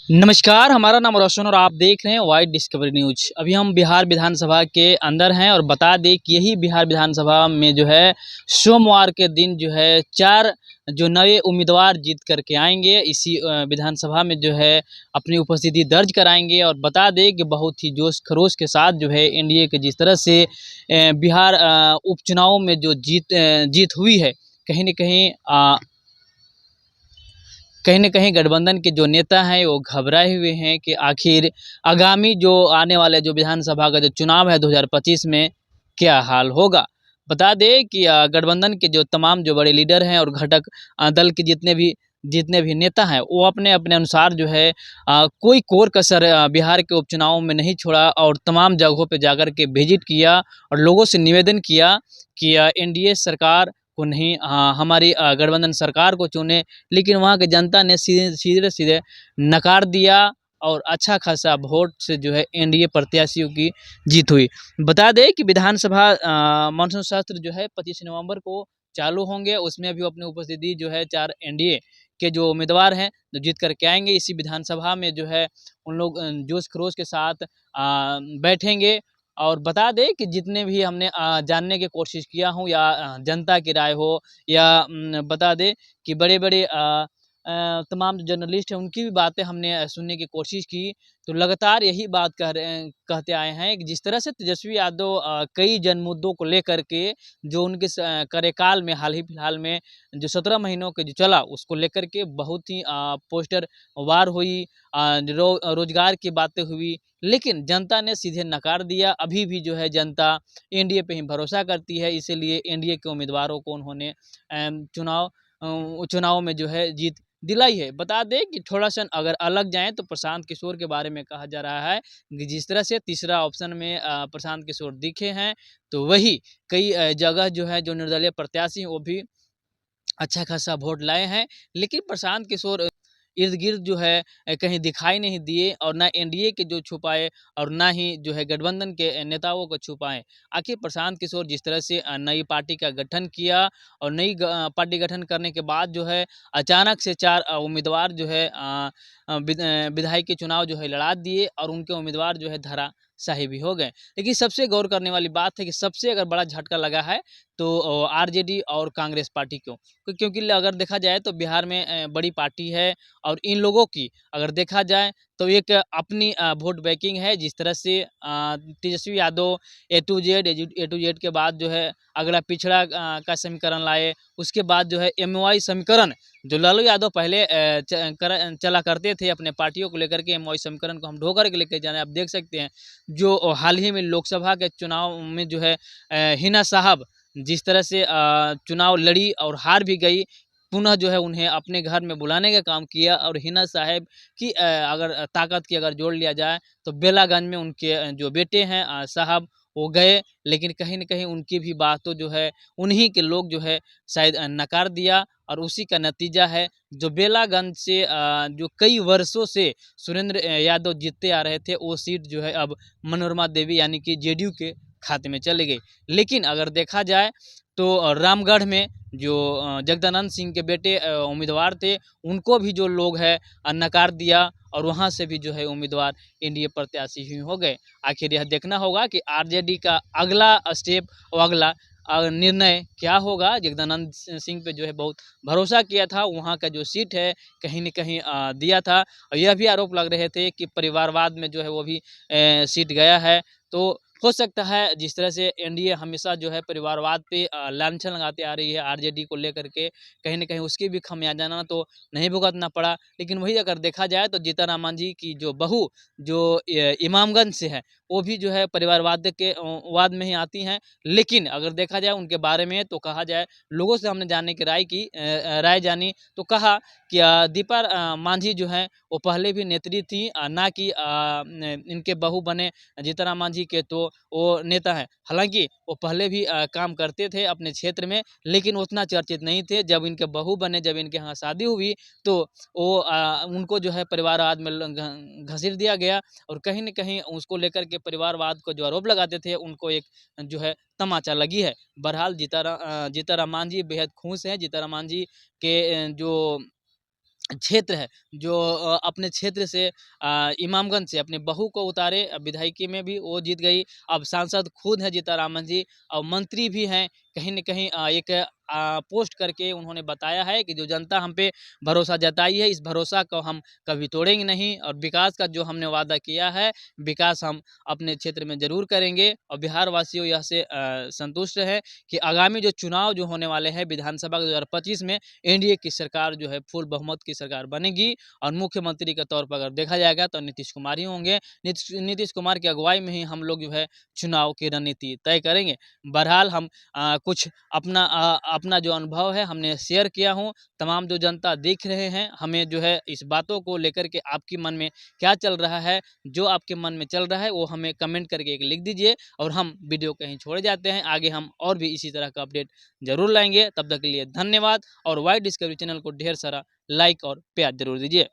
नमस्कार, हमारा नाम रोशन और आप देख रहे हैं वाइड डिस्कवरी न्यूज। अभी हम बिहार विधानसभा के अंदर हैं और बता दें कि यही बिहार विधानसभा में जो है सोमवार के दिन जो है 4 जो नए उम्मीदवार जीत करके आएंगे। इसी विधानसभा में जो है अपनी उपस्थिति दर्ज कराएंगे। और बता दें कि बहुत ही जोश खरोश के साथ जो है एनडीए के जिस तरह से बिहार उपचुनाव में जो जीत हुई है, कहीं न कहीं गठबंधन के जो नेता हैं वो घबराए हुए हैं कि आखिर आगामी जो आने वाले जो विधानसभा का जो चुनाव है 2025 में क्या हाल होगा। बता दें कि गठबंधन के जो तमाम जो बड़े लीडर हैं और घटक दल के जितने भी नेता हैं वो अपने अपने अनुसार जो है कोई कोर कसर बिहार के उपचुनाव में नहीं छोड़ा और तमाम जगहों पे जाकर के विजिट किया और लोगों से निवेदन किया कि एनडीए सरकार को नहीं, हमारी गठबंधन सरकार को चुने। लेकिन वहाँ की जनता ने सीधे सीधे नकार दिया और अच्छा खासा वोट से जो है एनडीए प्रत्याशियों की जीत हुई। बता दें कि विधानसभा मानसून सत्र जो है 25 नवंबर को चालू होंगे। उसमें भी अपनी उपस्थिति जो है 4 एनडीए के जो उम्मीदवार हैं जो जीत करके आएंगे। इसी विधानसभा में जो है उन लोग जोश खरोश के साथ बैठेंगे। और बता दें कि जितने भी हमने जानने की कोशिश किया हूँ या जनता की राय हो या बता दें कि बड़े-बड़े तमाम जो जर्नलिस्ट हैं उनकी भी बातें हमने सुनने की कोशिश की, तो लगातार यही बात कहते आए हैं कि जिस तरह से तेजस्वी यादव कई जन मुद्दों को लेकर के जो उनके कार्यकाल में हाल ही फिलहाल में जो 17 महीनों के जो चला उसको लेकर के बहुत ही पोस्टर वार हुई, रोजगार की बातें हुई, लेकिन जनता ने सीधे नकार दिया। अभी भी जो है जनता एनडीए पे ही भरोसा करती है, इसीलिए एनडीए के उम्मीदवारों को उन्होंने चुनाव में जो है जीत दिलाई है। बता दें कि थोड़ा-सा अगर अलग जाएँ तो प्रशांत किशोर के बारे में कहा जा रहा है कि जिस तरह से तीसरा ऑप्शन में प्रशांत किशोर दिखे हैं, तो वही कई जगह जो है जो निर्दलीय प्रत्याशी हैं वो भी अच्छा खासा वोट लाए हैं। लेकिन प्रशांत किशोर इर्द-गिर्द जो है कहीं दिखाई नहीं दिए और ना एनडीए के जो छुपाए और ना ही जो है गठबंधन के नेताओं को छुपाए। आखिर प्रशांत किशोर जिस तरह से नई पार्टी का गठन किया और नई पार्टी गठन करने के बाद जो है अचानक से 4 उम्मीदवार जो है विधायक के चुनाव जो है लड़ा दिए और उनके उम्मीदवार जो है धराशायी भी हो गए। लेकिन सबसे गौर करने वाली बात है कि सबसे अगर बड़ा झटका लगा है तो आरजेडी और कांग्रेस पार्टी को, क्योंकि अगर देखा जाए तो बिहार में बड़ी पार्टी है और इन लोगों की अगर देखा जाए तो एक अपनी वोट बैंकिंग है। जिस तरह से तेजस्वी यादव ए टू जेड के बाद जो है अगला पिछड़ा का समीकरण लाए, उसके बाद जो है एमवाई समीकरण जो लालू यादव पहले चला करते थे अपने पार्टियों को लेकर के, एमवाई समीकरण को हम ढो करके लेकर जाना आप देख सकते हैं। जो हाल ही में लोकसभा के चुनाव में जो है हिना साहब जिस तरह से चुनाव लड़ी और हार भी गई, पुनः जो है उन्हें अपने घर में बुलाने का काम किया। और हिना साहब की अगर ताकत की अगर जोड़ लिया जाए तो बेलागंज में उनके जो बेटे हैं साहब वो गए, लेकिन कहीं न कहीं उनकी भी बातों जो है उन्हीं के लोग जो है शायद नकार दिया। और उसी का नतीजा है जो बेलागंज से जो कई वर्षों से सुरेंद्र यादव जीतते आ रहे थे वो सीट जो है अब मनोरमा देवी यानी कि जेडीयू के खाते में चली गई। लेकिन अगर देखा जाए तो रामगढ़ में जो जगदानंद सिंह के बेटे उम्मीदवार थे उनको भी जो लोग हैं नकार दिया और वहाँ से भी जो है उम्मीदवार एनडीए प्रत्याशी ही हो गए। आखिर यह देखना होगा कि आरजेडी का अगला स्टेप और अगला निर्णय क्या होगा। जगदानंद सिंह पे जो है बहुत भरोसा किया था, वहाँ का जो सीट है कहीं न कहीं दिया था और यह भी आरोप लग रहे थे कि परिवारवाद में जो है वो भी सीट गया है। तो हो सकता है जिस तरह से एनडीए हमेशा जो है परिवारवाद पे लांछन लगाते आ रही है आरजेडी को लेकर के, कहीं न कहीं उसकी भी खमियाजाना तो नहीं भुगतना पड़ा। लेकिन वही अगर देखा जाए तो जीतन राम मांझी की जो बहू जो इमामगंज से है वो भी जो है परिवारवाद के वाद में ही आती हैं। लेकिन अगर देखा जाए उनके बारे में तो कहा जाए लोगों से हमने जानने की राय जानी तो कहा कि दीपा मांझी जो है वो पहले भी नेत्री थी, ना कि इनके बहू बने जीतन राम मांझी के तो वो नेता हैं। हालाँकि वो पहले भी काम करते थे अपने क्षेत्र में, लेकिन उतना चर्चित नहीं थे। जब इनके बहू बने, जब इनके यहाँ शादी हुई तो वो उनको जो है परिवारवाद में घसीट दिया गया और कहीं न कहीं उसको लेकर के परिवारवाद को जो आरोप लगाते थे उनको एक जो है तमाचा लगी है। बहरहाल जीतन राम मांझी बेहद खुश हैं। जीतन राम मांझी के जो क्षेत्र है जो अपने क्षेत्र से इमामगंज से अपनी बहू को उतारे, विधायकी में भी वो जीत गई। अब सांसद खुद हैं जीतारामन जी और मंत्री भी हैं। कहीं न कहीं एक पोस्ट करके उन्होंने बताया है कि जो जनता हम पे भरोसा जताई है, इस भरोसा को हम कभी तोड़ेंगे नहीं और विकास का जो हमने वादा किया है, विकास हम अपने क्षेत्र में ज़रूर करेंगे। और बिहार वासियों यह से संतुष्ट हैं कि आगामी जो चुनाव जो होने वाले हैं विधानसभा 2025 में एनडीए की सरकार जो है फुल बहुमत की सरकार बनेगी और मुख्यमंत्री के तौर पर अगर देखा जाएगा तो नीतीश कुमार ही होंगे। नीतीश कुमार की अगुवाई में ही हम लोग जो है चुनाव की रणनीति तय करेंगे। बहरहाल हम कुछ अपना जो अनुभव है हमने शेयर किया हूँ। तमाम जो जनता देख रहे हैं हमें जो है इस बातों को लेकर के आपके मन में क्या चल रहा है, जो आपके मन में चल रहा है वो हमें कमेंट करके एक लिख दीजिए और हम वीडियो कहीं छोड़ जाते हैं। आगे हम और भी इसी तरह का अपडेट ज़रूर लाएंगे। तब तक के लिए धन्यवाद और वाई डिस्कवरी चैनल को ढेर सारा लाइक और प्यार जरूर दीजिए।